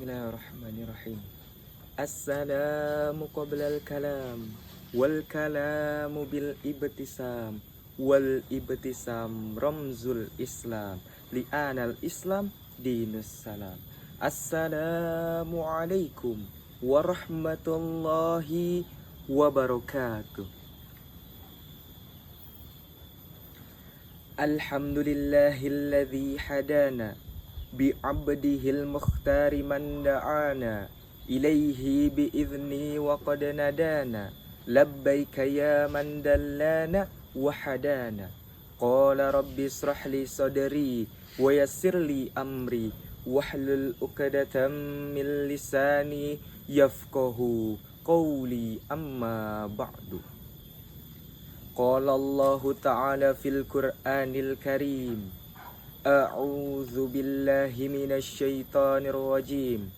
Bismillahirrahmanirrahim. Assalamu qablal kalam wal kalamu bil ibtisam wal ibtisam ramzul Islam li'anal Islam dinus salam. Assalamu alaikum warahmatullahi wabarakatuh. Alhamdulillahilladzi hadana bi'abdihil mukhtari man da'ana ilaihi bi'izni wa qad nadana labbaika ya man dallana wa hadana qala rabbi israh li sadri wa yassir li amri wahlul uqdatam min lisani yafqahu qawli amma ba'du. Qala Allah ta'ala fil Qur'anil Karim, a'udzu billahi minasy syaithanir rajim.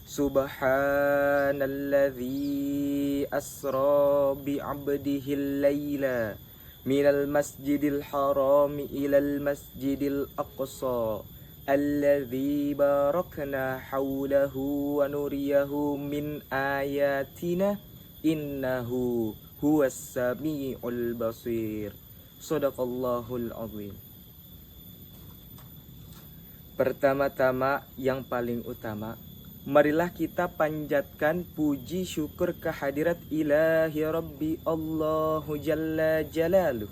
Subhanalladzi asra bi 'abdihil laila minal masjidil harami ilal masjidil aqsa alladzi barakna haulahu wa nuriyahu min ayatina innahu huwas samiul basir. Shadaqallahul azim. Pertama-tama yang paling utama, marilah kita panjatkan puji syukur kehadirat ilahi Rabbi Allahu Jalla Jalaluh,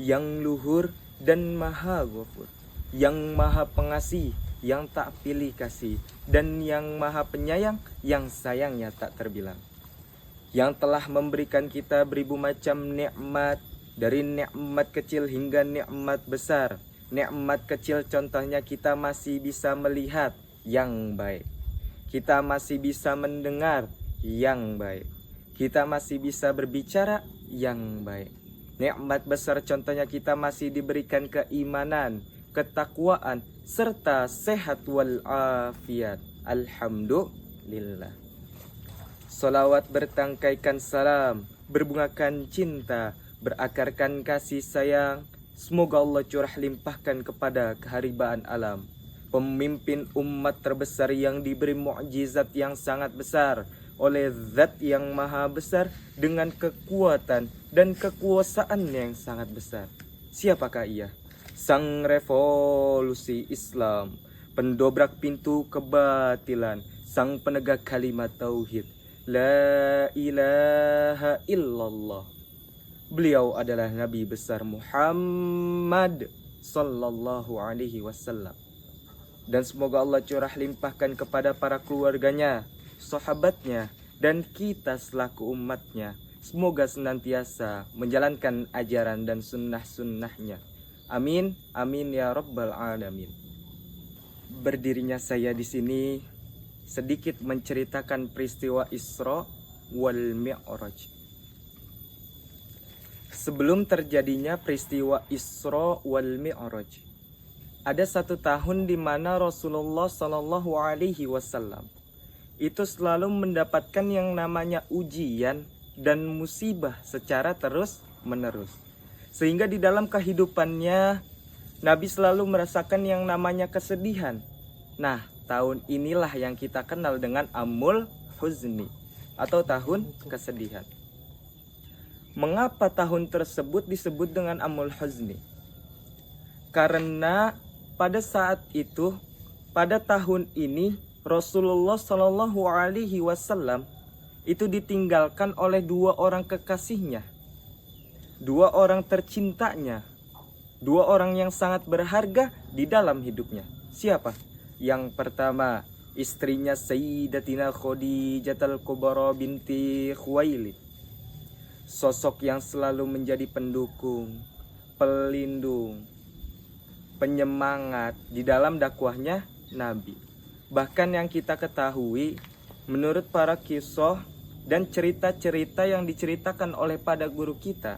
yang luhur dan maha ghafur, yang maha pengasih, yang tak pilih kasih, dan yang maha penyayang, yang sayangnya tak terbilang, yang telah memberikan kita beribu macam nikmat, dari nikmat kecil hingga nikmat besar. Nikmat kecil contohnya kita masih bisa melihat yang baik, kita masih bisa mendengar yang baik, kita masih bisa berbicara yang baik. Nikmat besar contohnya kita masih diberikan keimanan, ketakwaan, serta sehat wal afiat. Alhamdulillah. Salawat bertangkaikan salam, berbungakan cinta, berakarkan kasih sayang, semoga Allah curah limpahkan kepada keharibaan alam, pemimpin umat terbesar yang diberi mukjizat yang sangat besar oleh Zat yang maha besar dengan kekuatan dan kekuasaan yang sangat besar. Siapakah ia? Sang revolusi Islam, pendobrak pintu kebatilan, sang penegak kalimat tauhid, la ilaha illallah. Beliau adalah Nabi besar Muhammad sallallahu alaihi wasallam. Dan semoga Allah curah limpahkan kepada para keluarganya, sahabatnya, dan kita selaku umatnya. Semoga senantiasa menjalankan ajaran dan sunnah-sunnahnya. Amin, amin ya rabbal alamin. Berdirinya saya di sini sedikit menceritakan peristiwa Isra wal Mi'raj. Sebelum terjadinya peristiwa Isra wal Mi'raj, ada satu tahun di mana Rasulullah Shallallahu Alaihi Wasallam itu selalu mendapatkan yang namanya ujian dan musibah secara terus menerus, sehingga di dalam kehidupannya Nabi selalu merasakan yang namanya kesedihan. Nah, tahun inilah yang kita kenal dengan Amul Huzni atau tahun kesedihan. Mengapa tahun tersebut disebut dengan Amul Huzni? Karena pada saat itu, pada tahun ini Rasulullah Shallallahu Alaihi Wasallam itu ditinggalkan oleh dua orang kekasihnya, dua orang tercintanya, dua orang yang sangat berharga di dalam hidupnya. Siapa? Yang pertama, istrinya Sayyidatina Khadijatul Kubra binti Khuwailid, sosok yang selalu menjadi pendukung, pelindung, penyemangat di dalam dakwahnya Nabi. Bahkan yang kita ketahui, menurut para kisah dan cerita-cerita yang diceritakan oleh pada guru kita,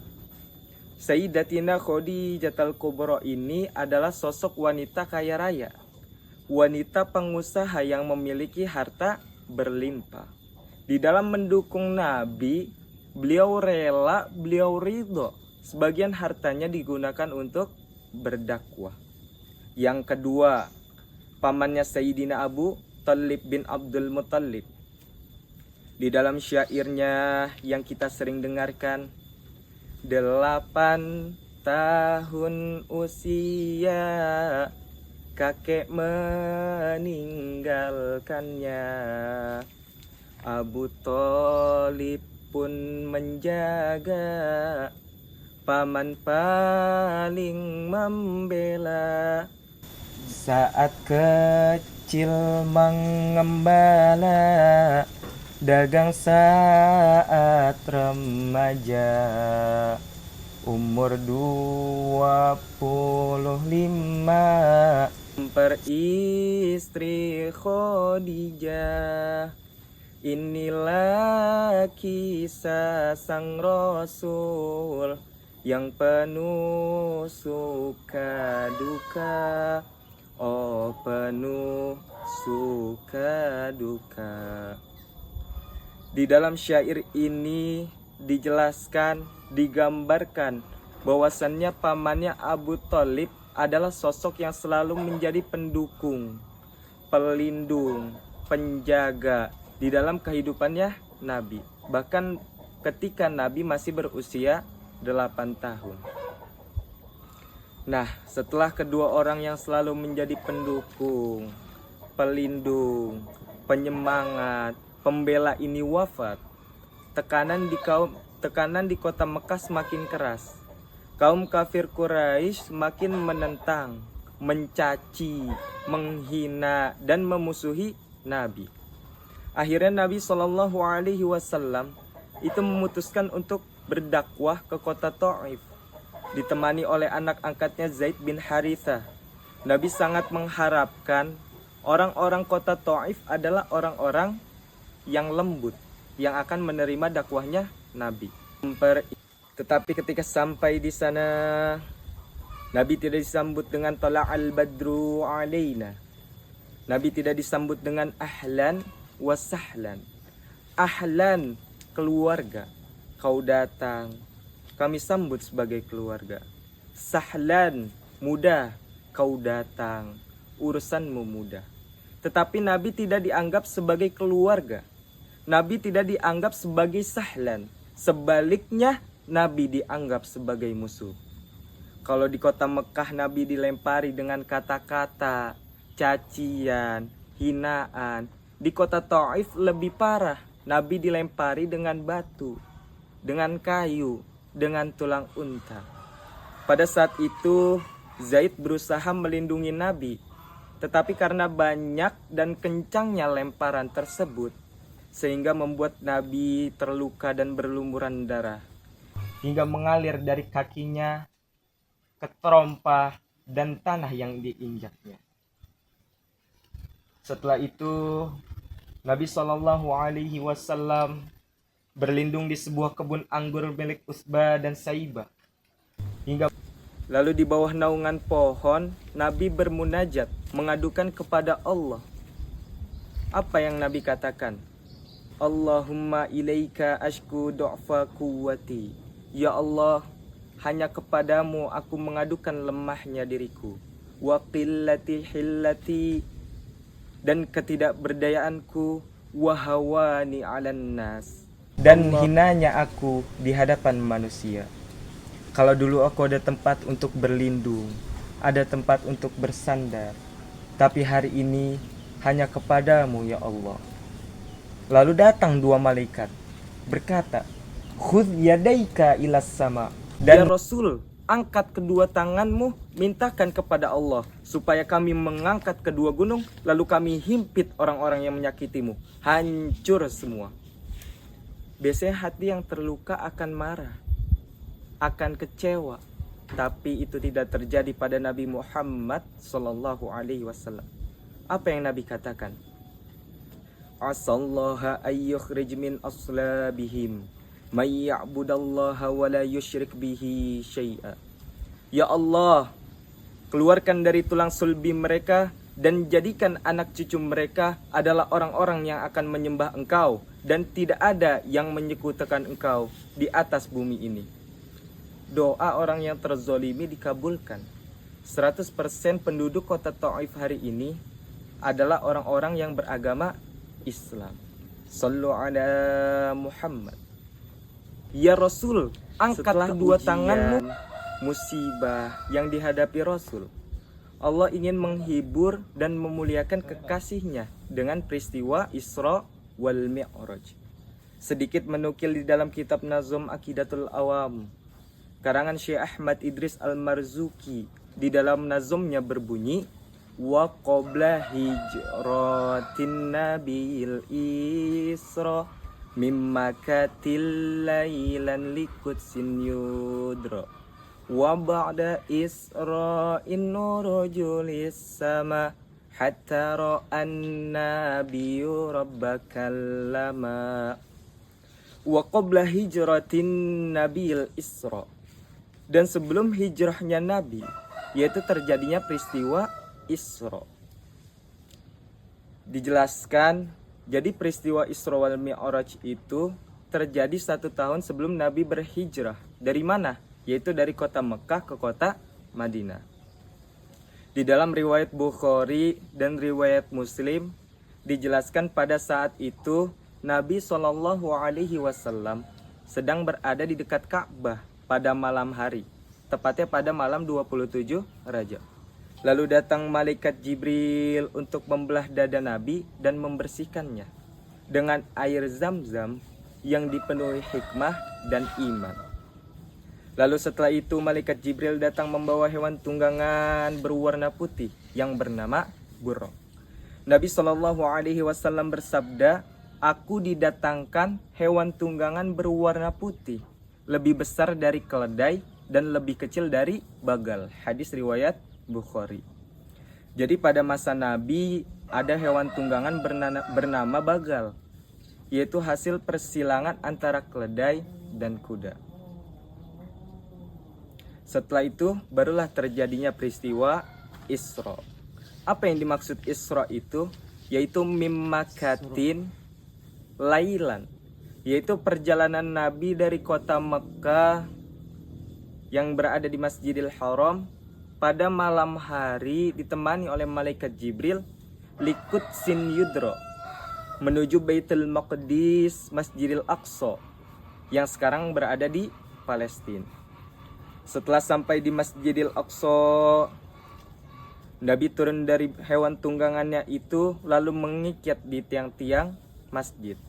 Sayyidatina Khadijatul Kubra ini adalah sosok wanita kaya raya, wanita pengusaha yang memiliki harta berlimpah. Di dalam mendukung Nabi, beliau rela, beliau ridho sebagian hartanya digunakan untuk berdakwah. Yang kedua, pamannya Sayyidina Abu Thalib bin Abdul Muttalib. Di dalam syairnya yang kita sering dengarkan, 8 tahun usia kakek meninggalkannya. Abu Thalib pun menjaga, paman paling membela. Saat kecil mengembala, dagang saat remaja. Umur 25 peristri Khadijah. Inilah kisah sang Rasul yang penuh suka duka. Oh, penuh suka duka. Di dalam syair ini dijelaskan, digambarkan bahwasannya pamannya Abu Thalib adalah sosok yang selalu menjadi pendukung, pelindung, penjaga di dalam kehidupannya Nabi. Bahkan ketika Nabi masih berusia 8 tahun. Nah, setelah kedua orang yang selalu menjadi pendukung, pelindung, penyemangat, pembela ini wafat, tekanan di kota Mekah semakin keras. Kaum kafir Quraisy semakin menentang, mencaci, menghina dan memusuhi Nabi. Akhirnya Nabi Shallallahu Alaihi Wasallam itu memutuskan untuk berdakwah ke kota Thaif, ditemani oleh anak angkatnya Zaid bin Harithah. Nabi sangat mengharapkan orang-orang kota Thaif adalah orang-orang yang lembut, yang akan menerima dakwahnya Nabi. Tetapi ketika sampai di sana, Nabi tidak disambut dengan tala'al badru alaina. Nabi tidak disambut dengan ahlan wa sahlan. Ahlan, keluarga, kau datang, kami sambut sebagai keluarga. Sahlan, mudah, kau datang, urusanmu mudah. Tetapi Nabi tidak dianggap sebagai keluarga. Nabi tidak dianggap sebagai sahlan. Sebaliknya, Nabi dianggap sebagai musuh. Kalau di kota Mekah Nabi dilempari dengan kata-kata, cacian, hinaan. Di kota Thaif lebih parah. Nabi dilempari dengan batu, dengan kayu, dengan tulang unta. Pada saat itu Zaid berusaha melindungi Nabi, tetapi karena banyak dan kencangnya lemparan tersebut, sehingga membuat Nabi terluka dan berlumuran darah, hingga mengalir dari kakinya ke trompa dan tanah yang diinjaknya. Setelah itu Nabi Shallallahu Alaihi Wasallam berlindung di sebuah kebun anggur milik Utsbah dan Saibah. Lalu di bawah naungan pohon, Nabi bermunajat, mengadukan kepada Allah. Apa yang Nabi katakan? Allahumma ilaika ashku du'fa quwwati. Ya Allah, hanya kepadamu aku mengadukan lemahnya diriku. Wa qillati hillati, dan ketidakberdayaanku. Wa hawani 'alan nas, dan hinanya aku di hadapan manusia. Kalau dulu aku ada tempat untuk berlindung, ada tempat untuk bersandar, tapi hari ini hanya kepadamu ya Allah. Lalu datang 2 malaikat berkata, khudh yadaika ilas sama. Dan ya Rasul, angkat kedua tanganmu, mintakan kepada Allah supaya kami mengangkat kedua gunung, lalu kami himpit orang-orang yang menyakitimu, hancur semua. Biasanya hati yang terluka akan marah, akan kecewa, tapi itu tidak terjadi pada Nabi Muhammad Sallallahu Alaihi Wasallam. Apa yang Nabi katakan? Asallaha ayyukhrij min aslabihim may ya'budallaha wa la yusyrik bihi syai'a. Ya Allah, keluarkan dari tulang sulbi mereka dan jadikan anak cucu mereka adalah orang-orang yang akan menyembah Engkau, dan tidak ada yang menyekutukan Engkau di atas bumi ini. Doa orang yang terzolimi dikabulkan. 100% penduduk kota Thaif hari ini adalah orang-orang yang beragama Islam. Sallu ala Muhammad. Ya Rasul, angkat kedua tanganmu. Musibah yang dihadapi Rasul, Allah ingin menghibur dan memuliakan kekasihnya dengan peristiwa Isra wal Mi'raj. Sedikit menukil di dalam kitab Nazm Aqidatul Awam karangan Syekh Ahmad Idris Al-Marzuki, di dalam nazmnya berbunyi, wa qabla hijratin nabil isra mimma katil lailan likutsin yudra wa ba'da isra'in nurujulis sama hatta ra'an nabiyyu rabbakallama. Wa qabla hijratin nabil isra, dan sebelum hijrahnya Nabi, yaitu terjadinya peristiwa Isra. Dijelaskan, jadi peristiwa Isra wal Mi'raj itu terjadi 1 tahun sebelum Nabi berhijrah. Dari mana? Yaitu dari kota Mekah ke kota Madinah. Di dalam riwayat Bukhari dan riwayat Muslim dijelaskan pada saat itu Nabi SAW sedang berada di dekat Ka'bah pada malam hari, tepatnya pada malam 27 Rajab. Lalu datang malaikat Jibril untuk membelah dada Nabi dan membersihkannya dengan air Zam-Zam yang dipenuhi hikmah dan iman. Lalu setelah itu malaikat Jibril datang membawa hewan tunggangan berwarna putih yang bernama buruk. Nabi SAW bersabda, "Aku didatangkan hewan tunggangan berwarna putih, lebih besar dari keledai dan lebih kecil dari bagal." Hadis riwayat Bukhari. Jadi pada masa Nabi ada hewan tunggangan bernama bagal, yaitu hasil persilangan antara keledai dan kuda. Setelah itu barulah terjadinya peristiwa Isra. Apa yang dimaksud Isra itu? Yaitu mimakatin lailan, yaitu perjalanan Nabi dari kota Mekah yang berada di Masjidil Haram pada malam hari ditemani oleh malaikat Jibril likut sin yudro menuju Baitul Maqdis, Masjidil Aqsa yang sekarang berada di Palestina. Setelah sampai di Masjidil Aqsa, Nabi turun dari hewan tunggangannya itu lalu mengikat di tiang-tiang masjid.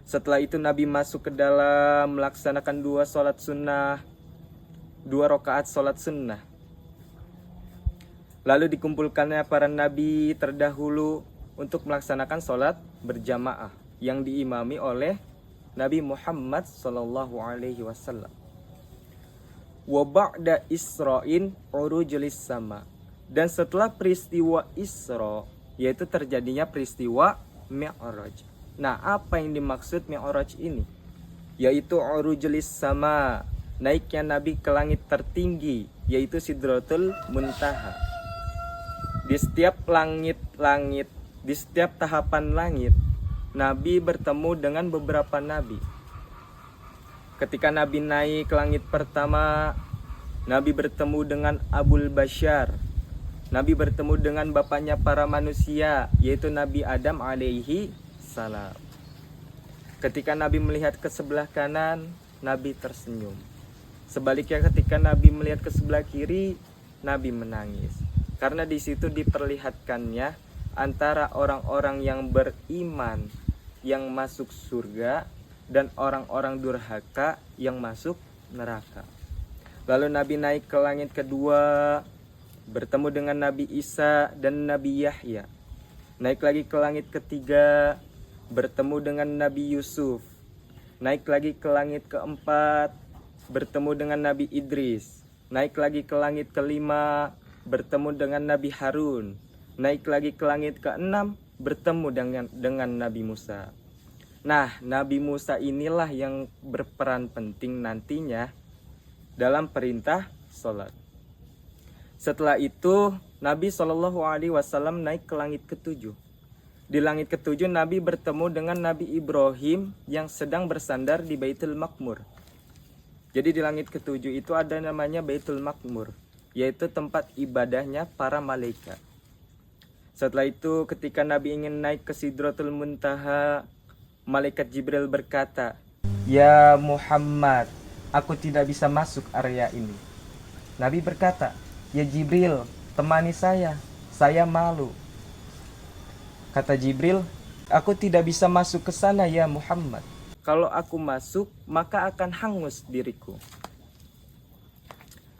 Setelah itu Nabi masuk ke dalam melaksanakan 2 rakaat sholat sunnah. Lalu dikumpulkannya para nabi terdahulu untuk melaksanakan sholat berjamaah yang diimami oleh Nabi Muhammad SAW. Wa ba'da Isra'in urujulis sama, dan setelah peristiwa Isra, yaitu terjadinya peristiwa Mi'raj. Nah, apa yang dimaksud Mi'raj ini? Yaitu urujulis sama, naiknya Nabi ke langit tertinggi, yaitu Sidratul Muntaha. Di setiap langit-langit, di setiap tahapan langit, Nabi bertemu dengan beberapa nabi. Ketika Nabi naik ke langit pertama, Nabi bertemu dengan Abul Bashar. Nabi bertemu dengan bapaknya para manusia, yaitu Nabi Adam alaihi salam. Ketika Nabi melihat ke sebelah kanan, Nabi tersenyum. Sebaliknya ketika Nabi melihat ke sebelah kiri, Nabi menangis. Karena di situ diperlihatkannya antara orang-orang yang beriman yang masuk surga dan orang-orang durhaka yang masuk neraka. Lalu Nabi naik ke langit kedua, bertemu dengan Nabi Isa dan Nabi Yahya. Naik lagi ke langit ketiga, bertemu dengan Nabi Yusuf. Naik lagi ke langit keempat, bertemu dengan Nabi Idris. Naik lagi ke langit kelima, bertemu dengan Nabi Harun. Naik lagi ke langit keenam, bertemu dengan Nabi Musa. Nah, Nabi Musa inilah yang berperan penting nantinya dalam perintah sholat. Setelah itu Nabi SAW naik ke langit ketujuh. Di langit ketujuh Nabi bertemu dengan Nabi Ibrahim yang sedang bersandar di Baitul Maqmur. Jadi di langit ketujuh itu ada namanya Baitul Maqmur, yaitu tempat ibadahnya para malaikat. Setelah itu ketika Nabi ingin naik ke Sidratul Muntaha, malaikat Jibril berkata, "Ya Muhammad, aku tidak bisa masuk area ini." Nabi berkata, "Ya Jibril, temani saya malu." Kata Jibril, "Aku tidak bisa masuk ke sana ya Muhammad. Kalau aku masuk, maka akan hangus diriku."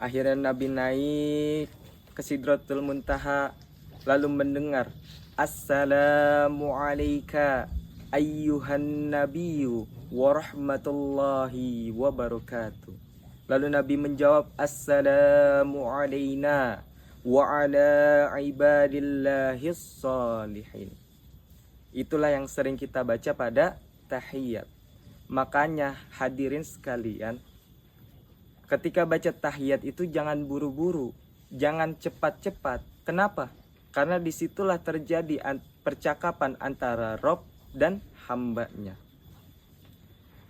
Akhirnya Nabi naik ke Sidratul Muntaha, lalu mendengar, "Assalamu alayka ayyuhan nabiyyu warahmatullahi wabarakatuh." Lalu Nabi menjawab, "Assalamu alayna wa ala ibadillahis salihin." Itulah yang sering kita baca pada tahiyat. Makanya hadirin sekalian, ketika baca tahiyat itu jangan buru-buru, jangan cepat-cepat. Kenapa? Karena disitulah terjadi percakapan antara Rob dan hambanya.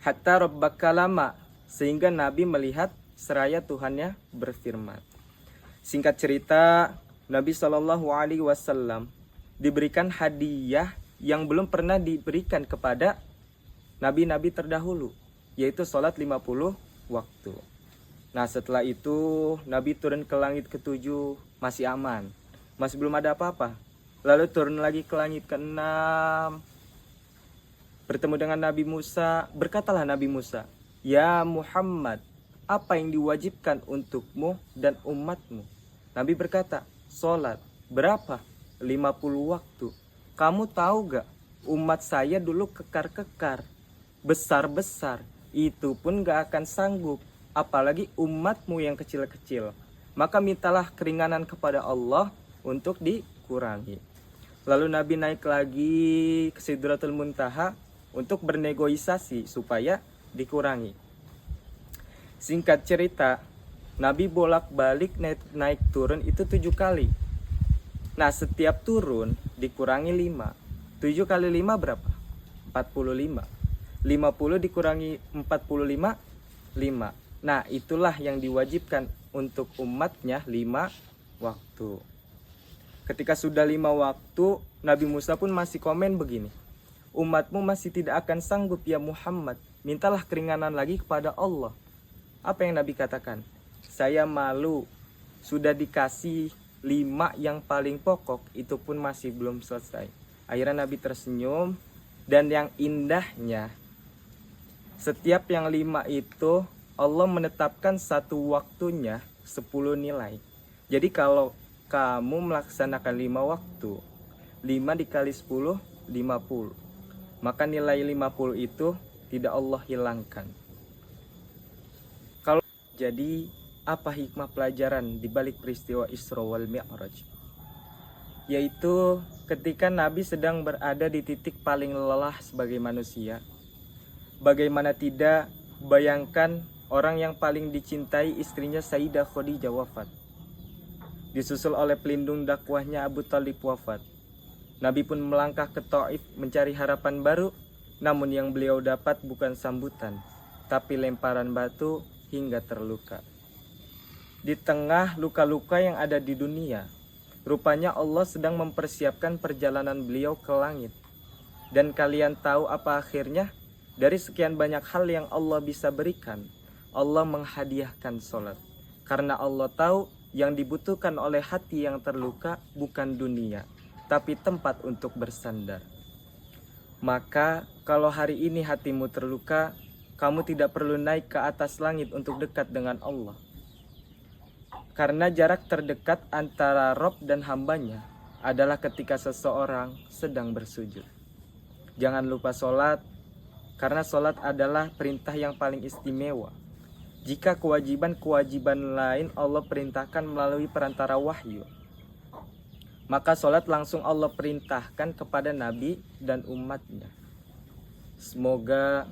Hatta Rabbaka lama, sehingga Nabi melihat seraya Tuhannya berfirman. Singkat cerita, Nabi SAW diberikan hadiah yang belum pernah diberikan kepada nabi-nabi terdahulu, yaitu sholat 50 waktu. Nah setelah itu Nabi turun ke langit ke-7, masih aman, masih belum ada apa-apa. Lalu turun lagi ke langit ke-6, bertemu dengan Nabi Musa. Berkatalah Nabi Musa, "Ya Muhammad, apa yang diwajibkan untukmu dan umatmu?" Nabi berkata, "Sholat." Berapa? 50 waktu. Kamu tahu gak, umat saya dulu kekar-kekar, besar-besar, itu pun gak akan sanggup, apalagi umatmu yang kecil-kecil. Maka mintalah keringanan kepada Allah untuk dikurangi. Lalu Nabi naik lagi ke Sidratul Muntaha untuk bernegosiasi supaya dikurangi. Singkat cerita, Nabi bolak-balik naik turun itu 7 kali. Nah setiap turun dikurangi 5. 7 kali 5 berapa? 45. 50 dikurangi 45, 5. Nah itulah yang diwajibkan untuk umatnya 5 waktu. Ketika sudah 5 waktu, Nabi Musa pun masih komen begini, "Umatmu masih tidak akan sanggup ya Muhammad, mintalah keringanan lagi kepada Allah." Apa yang Nabi katakan? "Saya malu, sudah dikasih 5 yang paling pokok, itu pun masih belum selesai." Akhirnya Nabi tersenyum, dan yang indahnya, setiap yang 5 itu Allah menetapkan satu waktunya 10 nilai. Jadi kalau kamu melaksanakan 5 waktu, 5 dikali 10, 50. Maka nilai 50 itu tidak Allah hilangkan. Jadi apa hikmah pelajaran di balik peristiwa Isra wal Mi'raj? Yaitu ketika Nabi sedang berada di titik paling lelah sebagai manusia. Bagaimana tidak, bayangkan orang yang paling dicintai istrinya Sayyidah Khadijah wafat. Disusul oleh pelindung dakwahnya Abu Thalib wafat. Nabi pun melangkah ke Thaif mencari harapan baru, namun yang beliau dapat bukan sambutan, tapi lemparan batu hingga terluka. Di tengah luka-luka yang ada di dunia, rupanya Allah sedang mempersiapkan perjalanan beliau ke langit. Dan kalian tahu apa akhirnya? Dari sekian banyak hal yang Allah bisa berikan, Allah menghadiahkan sholat. Karena Allah tahu yang dibutuhkan oleh hati yang terluka bukan dunia, tapi tempat untuk bersandar. Maka kalau hari ini hatimu terluka, kamu tidak perlu naik ke atas langit untuk dekat dengan Allah. Karena jarak terdekat antara Rob dan hambanya adalah ketika seseorang sedang bersujud. Jangan lupa sholat, karena sholat adalah perintah yang paling istimewa. Jika kewajiban-kewajiban lain Allah perintahkan melalui perantara wahyu, maka sholat langsung Allah perintahkan kepada Nabi dan umatnya. Semoga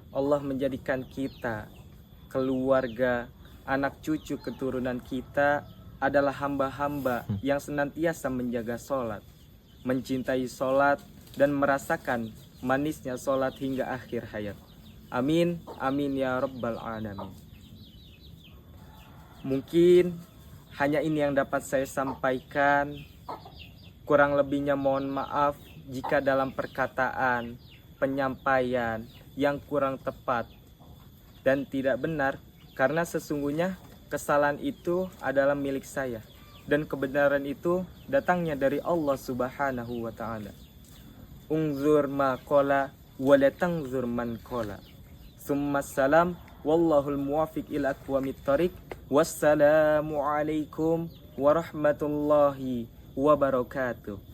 Allah menjadikan kita, keluarga, anak cucu keturunan kita adalah hamba-hamba yang senantiasa menjaga sholat, mencintai sholat, dan merasakan manisnya sholat hingga akhir hayat. Amin, amin ya rabbal alamin. Mungkin hanya ini yang dapat saya sampaikan. Kurang lebihnya mohon maaf jika dalam perkataan, penyampaian yang kurang tepat dan tidak benar, karena sesungguhnya kesalahan itu adalah milik saya dan kebenaran itu datangnya dari Allah Subhanahu wa taala. Ungzur ma qala wa la tangzur man qala. Summassalam wallahul muwaffiq ila aqwamit thoriq. Wassalamu alaikum warahmatullahi wabarakatuh.